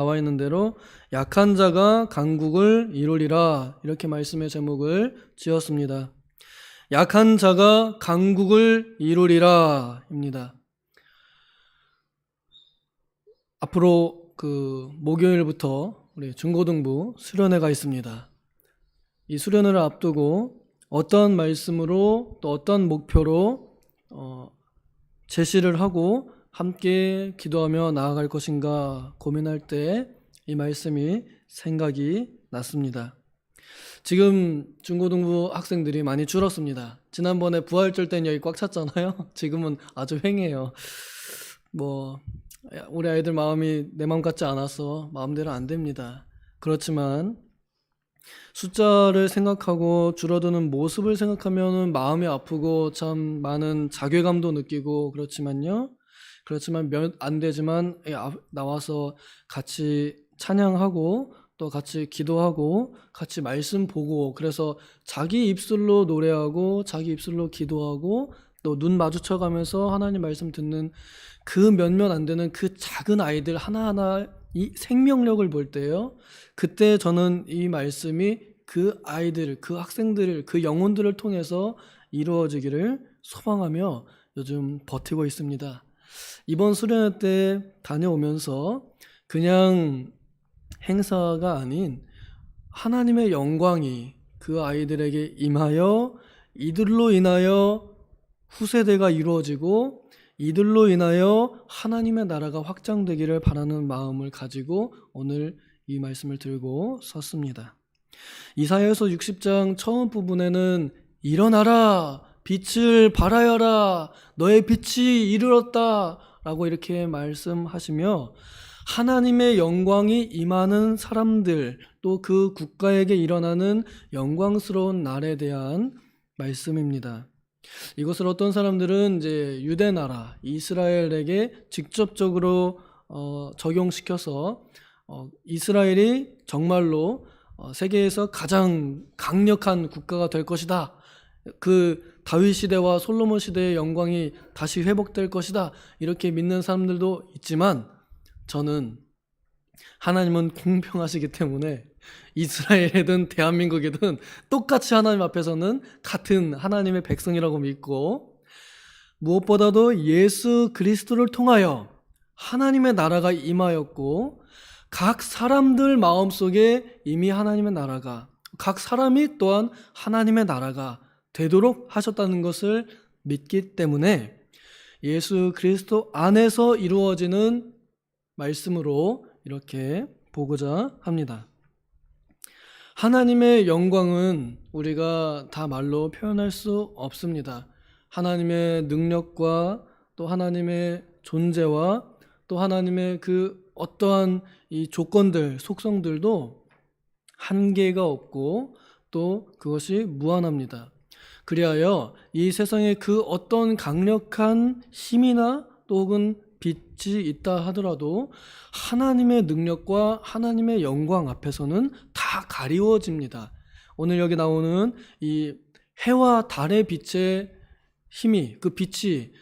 나와 있는 대로 약한 자가 강국을 이루리라, 이렇게 말씀의 제목을 지었습니다. 약한 자가 강국을 이루리라 입니다. 앞으로 목요일부터 우리 중고등부 수련회가 있습니다. 이 수련회를 앞두고 어떤 말씀으로 또 어떤 목표로 제시를 하고 함께 기도하며 나아갈 것인가 고민할 때 이 말씀이 생각이 났습니다. 지금 중고등부 학생들이 많이 줄었습니다. 지난번에 부활절 때는 여기 꽉 찼잖아요. 지금은 아주 횡해요. 우리 아이들 마음이 내 마음 같지 않아서 마음대로 안 됩니다. 그렇지만 숫자를 생각하고 줄어드는 모습을 생각하면 마음이 아프고 참 많은 자괴감도 느끼고 그렇지만 몇 안 되지만 나와서 같이 찬양하고 또 같이 기도하고 같이 말씀 보고, 그래서 자기 입술로 노래하고 자기 입술로 기도하고 또 눈 마주쳐가면서 하나님 말씀 듣는 그 몇몇 안 되는 그 작은 아이들 하나하나 이 생명력을 볼 때요, 그때 저는 이 말씀이 그 아이들, 그 학생들, 그 영혼들을 통해서 이루어지기를 소망하며 요즘 버티고 있습니다. 이번 수련회 때 다녀오면서 그냥 행사가 아닌 하나님의 영광이 그 아이들에게 임하여 이들로 인하여 후세대가 이루어지고 이들로 인하여 하나님의 나라가 확장되기를 바라는 마음을 가지고 오늘 이 말씀을 들고 섰습니다. 이사야서 60장 처음 부분에는 일어나라, 빛을 발하여라, 너의 빛이 이르렀다 라고 이렇게 말씀하시며 하나님의 영광이 임하는 사람들, 또 그 국가에게 일어나는 영광스러운 날에 대한 말씀입니다. 이것을 어떤 사람들은 이제 유대 나라 이스라엘에게 직접적으로 적용시켜서 이스라엘이 정말로 세계에서 가장 강력한 국가가 될 것이다, 그 다윗 시대와 솔로몬 시대의 영광이 다시 회복될 것이다, 이렇게 믿는 사람들도 있지만 저는 하나님은 공평하시기 때문에 이스라엘이든 대한민국이든 똑같이 하나님 앞에서는 같은 하나님의 백성이라고 믿고, 무엇보다도 예수 그리스도를 통하여 하나님의 나라가 임하였고 각 사람들 마음속에 이미 하나님의 나라가, 각 사람이 또한 하나님의 나라가 되도록 하셨다는 것을 믿기 때문에 예수 그리스도 안에서 이루어지는 말씀으로 이렇게 보고자 합니다. 하나님의 영광은 우리가 다 말로 표현할 수 없습니다. 하나님의 능력과 또 하나님의 존재와 또 하나님의 그 어떠한 이 조건들, 속성들도 한계가 없고 또 그것이 무한합니다. 그리하여 이 세상에 그 어떤 강력한 힘이나 또 혹은 빛이 있다 하더라도 하나님의 능력과 하나님의 영광 앞에서는 다 가리워집니다. 오늘 여기 나오는 이 해와 달의 빛의 힘이, 그 빛이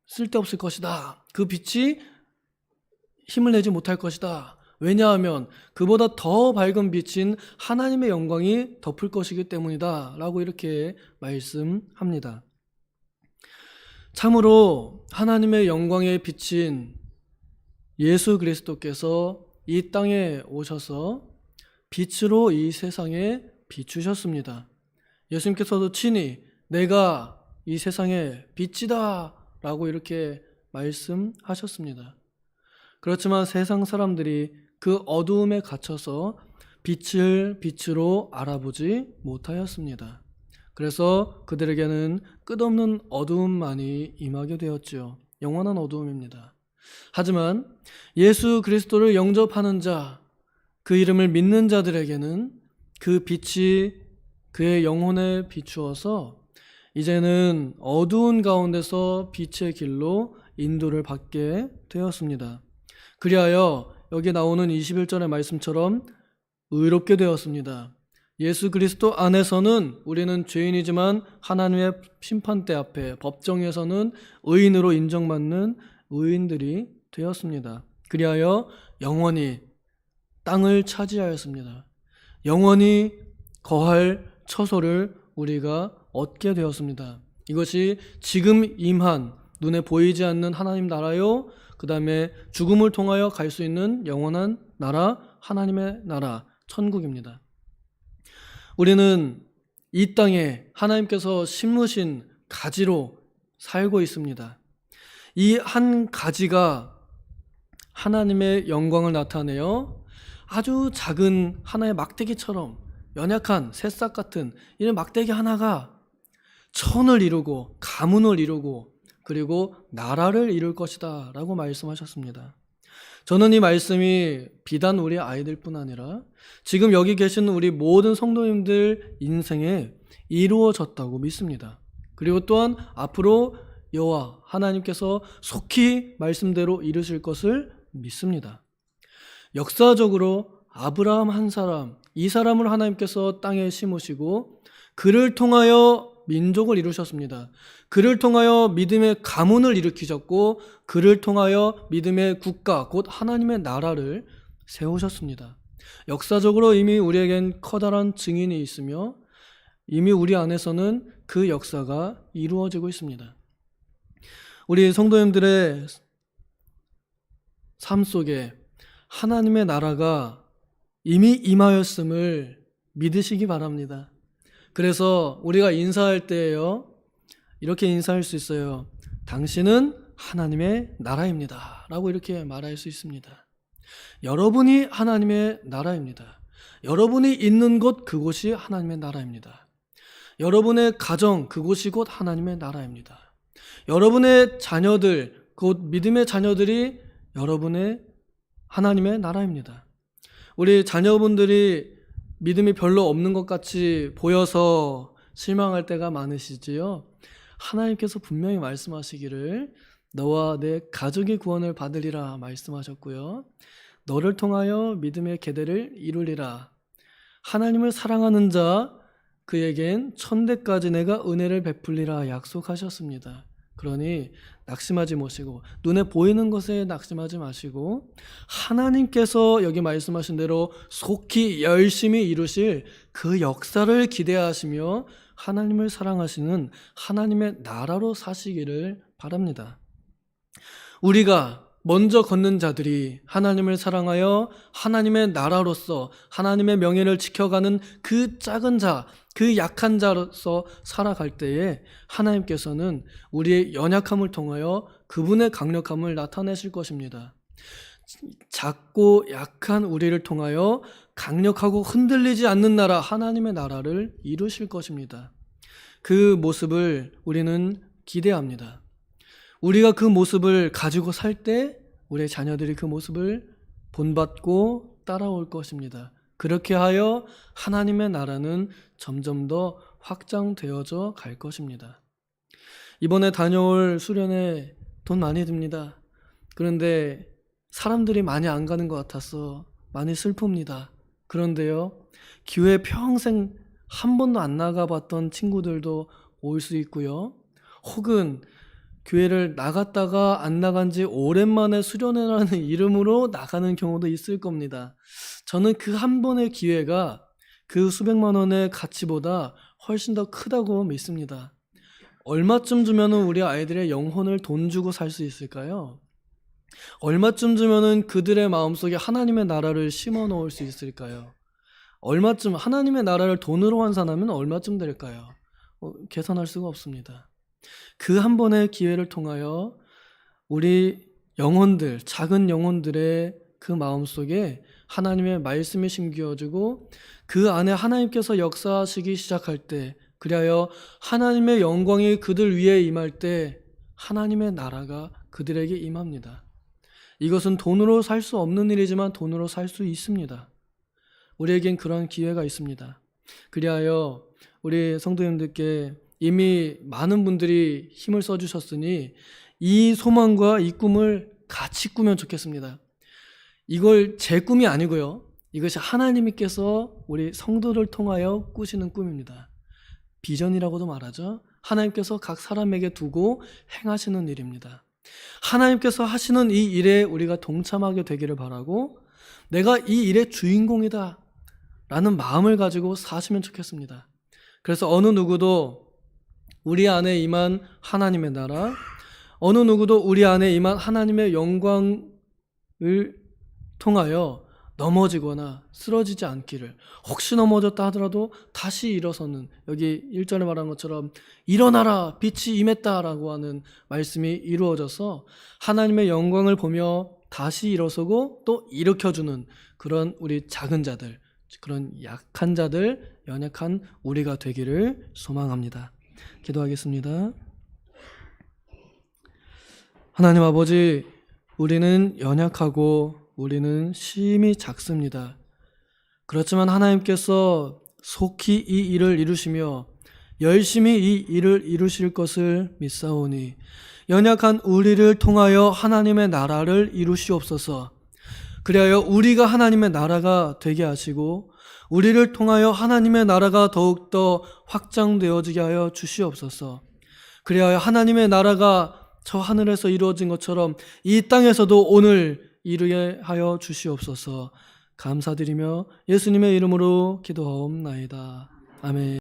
쓸데없을 것이다, 그 빛이 힘을 내지 못할 것이다, 왜냐하면 그보다 더 밝은 빛인 하나님의 영광이 덮을 것이기 때문이다 라고 이렇게 말씀합니다. 참으로 하나님의 영광에 비친 예수 그리스도께서 이 땅에 오셔서 빛으로 이 세상에 비추셨습니다. 예수님께서도 친히 내가 이 세상의 빛이다 라고 이렇게 말씀하셨습니다. 그렇지만 세상 사람들이 그 어두움에 갇혀서 빛을 빛으로 알아보지 못하였습니다. 그래서 그들에게는 끝없는 어두움만이 임하게 되었지요. 영원한 어두움입니다. 하지만 예수 그리스도를 영접하는 자, 그 이름을 믿는 자들에게는 그 빛이 그의 영혼에 비추어서 이제는 어두운 가운데서 빛의 길로 인도를 받게 되었습니다. 그리하여 여기 나오는 21절의 말씀처럼 의롭게 되었습니다. 예수 그리스도 안에서는 우리는 죄인이지만 하나님의 심판대 앞에 법정에서는 의인으로 인정받는 의인들이 되었습니다. 그리하여 영원히 땅을 차지하였습니다. 영원히 거할 처소를 우리가 얻게 되었습니다. 이것이 지금 임한 눈에 보이지 않는 하나님 나라요, 그 다음에 죽음을 통하여 갈 수 있는 영원한 나라, 하나님의 나라, 천국입니다. 우리는 이 땅에 하나님께서 심으신 가지로 살고 있습니다. 이 한 가지가 하나님의 영광을 나타내어 아주 작은 하나의 막대기처럼 연약한 새싹 같은 이런 막대기 하나가 천을 이루고 가문을 이루고 그리고 나라를 이룰 것이다 라고 말씀하셨습니다. 저는 이 말씀이 비단 우리 아이들뿐 아니라 지금 여기 계신 우리 모든 성도님들 인생에 이루어졌다고 믿습니다. 그리고 또한 앞으로 여호와 하나님께서 속히 말씀대로 이루실 것을 믿습니다. 역사적으로 아브라함 한 사람, 이 사람을 하나님께서 땅에 심으시고 그를 통하여 민족을 이루셨습니다. 그를 통하여 믿음의 가문을 일으키셨고 그를 통하여 믿음의 국가, 곧 하나님의 나라를 세우셨습니다. 역사적으로 이미 우리에겐 커다란 증인이 있으며 이미 우리 안에서는 그 역사가 이루어지고 있습니다. 우리 성도님들의 삶 속에 하나님의 나라가 이미 임하였음을 믿으시기 바랍니다. 그래서 우리가 인사할 때에요, 이렇게 인사할 수 있어요. 당신은 하나님의 나라입니다 라고 이렇게 말할 수 있습니다. 여러분이 하나님의 나라입니다. 여러분이 있는 곳, 그곳이 하나님의 나라입니다. 여러분의 가정, 그곳이 곧 하나님의 나라입니다. 여러분의 자녀들, 곧 믿음의 자녀들이 여러분의 하나님의 나라입니다. 우리 자녀분들이 믿음이 별로 없는 것 같이 보여서 실망할 때가 많으시지요. 하나님께서 분명히 말씀하시기를 너와 내 가족이 구원을 받으리라 말씀하셨고요. 너를 통하여 믿음의 계대를 이루리라. 하나님을 사랑하는 자 그에겐 천대까지 내가 은혜를 베풀리라 약속하셨습니다. 그러니 낙심하지 마시고 눈에 보이는 것에 낙심하지 마시고 하나님께서 여기 말씀하신 대로 속히 열심히 이루실 그 역사를 기대하시며 하나님을 사랑하시는 하나님의 나라로 사시기를 바랍니다. 우리가 먼저 걷는 자들이 하나님을 사랑하여 하나님의 나라로서 하나님의 명예를 지켜가는 그 작은 자, 그 약한 자로서 살아갈 때에 하나님께서는 우리의 연약함을 통하여 그분의 강력함을 나타내실 것입니다. 작고 약한 우리를 통하여 강력하고 흔들리지 않는 나라, 하나님의 나라를 이루실 것입니다. 그 모습을 우리는 기대합니다. 우리가 그 모습을 가지고 살 때 우리의 자녀들이 그 모습을 본받고 따라올 것입니다. 그렇게 하여 하나님의 나라는 점점 더 확장되어져 갈 것입니다. 이번에 다녀올 수련회 돈 많이 듭니다. 그런데 사람들이 많이 안 가는 것 같아서 많이 슬픕니다. 그런데요, 교회 평생 한 번도 안 나가봤던 친구들도 올 수 있고요. 혹은 교회를 나갔다가 안 나간 지 오랜만에 수련회라는 이름으로 나가는 경우도 있을 겁니다. 저는 그 한 번의 기회가 그 수백만 원의 가치보다 훨씬 더 크다고 믿습니다. 얼마쯤 주면 우리 아이들의 영혼을 돈 주고 살 수 있을까요? 얼마쯤 주면 그들의 마음속에 하나님의 나라를 심어 놓을 수 있을까요? 얼마쯤, 하나님의 나라를 돈으로 환산하면 얼마쯤 될까요? 계산할 수가 없습니다. 그 한 번의 기회를 통하여 우리 영혼들, 작은 영혼들의 그 마음속에 하나님의 말씀이 심겨지고 그 안에 하나님께서 역사하시기 시작할 때, 그리하여 하나님의 영광이 그들 위에 임할 때 하나님의 나라가 그들에게 임합니다. 이것은 돈으로 살 수 없는 일이지만 돈으로 살 수 있습니다. 우리에겐 그런 기회가 있습니다. 그리하여 우리 성도님들께 이미 많은 분들이 힘을 써주셨으니 이 소망과 이 꿈을 같이 꾸면 좋겠습니다. 이걸 제 꿈이 아니고요. 이것이 하나님께서 우리 성도를 통하여 꾸시는 꿈입니다. 비전이라고도 말하죠. 하나님께서 각 사람에게 두고 행하시는 일입니다. 하나님께서 하시는 이 일에 우리가 동참하게 되기를 바라고 내가 이 일의 주인공이다 라는 마음을 가지고 사시면 좋겠습니다. 그래서 어느 누구도 우리 안에 임한 하나님의 나라, 어느 누구도 우리 안에 임한 하나님의 영광을 통하여 넘어지거나 쓰러지지 않기를, 혹시 넘어졌다 하더라도 다시 일어서는, 여기 1절에 말한 것처럼 일어나라 빛이 임했다라고 하는 말씀이 이루어져서 하나님의 영광을 보며 다시 일어서고 또 일으켜주는 그런 우리 작은 자들, 그런 약한 자들, 연약한 우리가 되기를 소망합니다. 기도하겠습니다. 하나님 아버지, 우리는 연약하고 우리는 심히 작습니다. 그렇지만 하나님께서 속히 이 일을 이루시며 열심히 이 일을 이루실 것을 믿사오니 연약한 우리를 통하여 하나님의 나라를 이루시옵소서. 그리하여 우리가 하나님의 나라가 되게 하시고 우리를 통하여 하나님의 나라가 더욱더 확장되어지게 하여 주시옵소서. 그리하여 하나님의 나라가 저 하늘에서 이루어진 것처럼 이 땅에서도 오늘 이루게 하여 주시옵소서. 감사드리며 예수님의 이름으로 기도하옵나이다. 아멘.